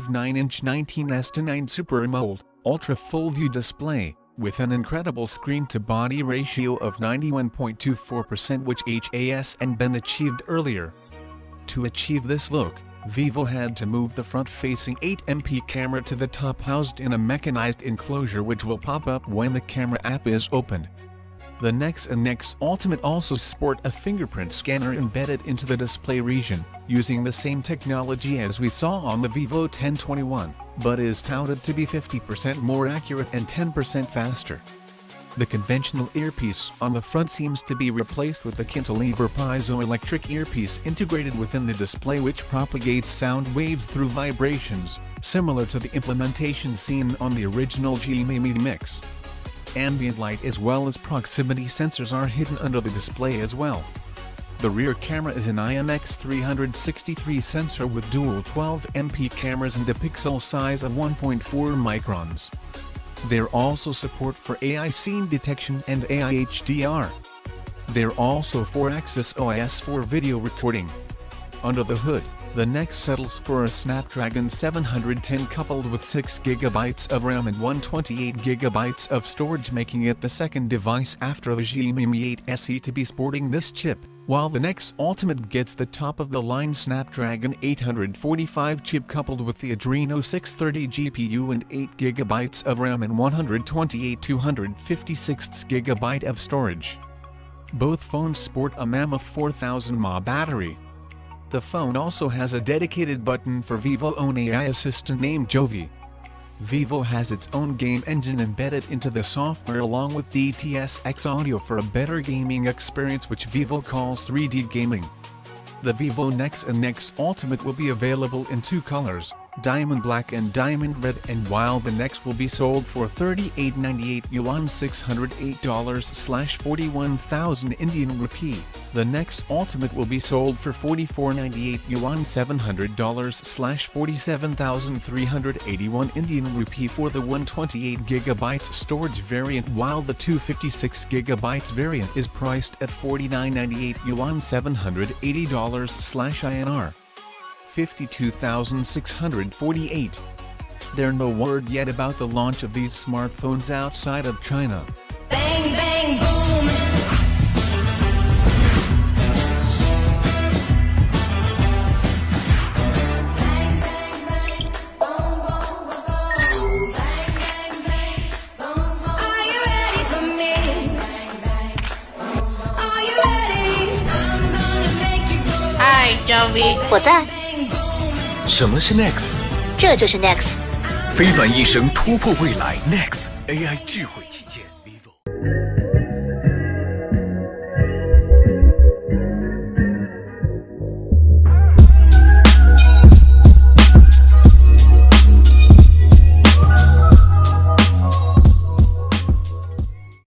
2.59-inch 19:9 Super AMOLED, Ultra Full View display, with an incredible screen-to-body ratio of 91.24%, which HAS and Ben achieved earlier. To achieve this look, Vivo had to move the front-facing 8MP camera to the top, housed in a mechanized enclosure which will pop up when the camera app is opened. The Nex and Nex Ultimate also sport a fingerprint scanner embedded into the display region, using the same technology as we saw on the Vivo X21, but is touted to be 50% more accurate and 10% faster. The conventional earpiece on the front seems to be replaced with a cantilever piezoelectric earpiece integrated within the display, which propagates sound waves through vibrations, similar to the implementation seen on the original Vivo Nex. Ambient light as well as proximity sensors are hidden under the display as well. The rear camera is an IMX363 sensor with dual 12MP cameras and a pixel size of 1.4 microns. There also support for AI scene detection and AI HDR. There also 4-axis OIS for video recording. Under the hood, the Nex settles for a Snapdragon 710 coupled with 6GB of RAM and 128GB of storage, making it the second device after the Xiaomi 8 SE to be sporting this chip, while the Nex Ultimate gets the top-of-the-line Snapdragon 845 chip coupled with the Adreno 630 GPU and 8GB of RAM and 128/256GB of storage. Both phones sport a mammoth 4000 mAh battery. The phone also has a dedicated button for Vivo's own AI assistant named Jovi. Vivo has its own game engine embedded into the software along with DTS:X audio for a better gaming experience, which Vivo calls 3D gaming. The Vivo Nex and Nex Ultimate will be available in two colors, Diamond Black and Diamond Red, and while the Nex will be sold for 3898 yuan $608/41,000 Indian rupee, the Nex Ultimate will be sold for 4498 yuan $700/47,381 Indian rupee for the 128GB storage variant, while the 256GB variant is priced at 4998 yuan $780/INR. 52,648. There's no word yet about the launch of these smartphones outside of China. Bang, bang, boom. Bang, bang, bang, boom, boom, boom, boom. Bang, bang, bang, boom, boom. Are you ready for me? Bang, bang, boom, boom. Are you ready? I'm gonna make you go. Hi, Jovi，我在。什么是 Nex？ 这就是 Nex。非凡一生，突破未来 ，Nex AI 智慧。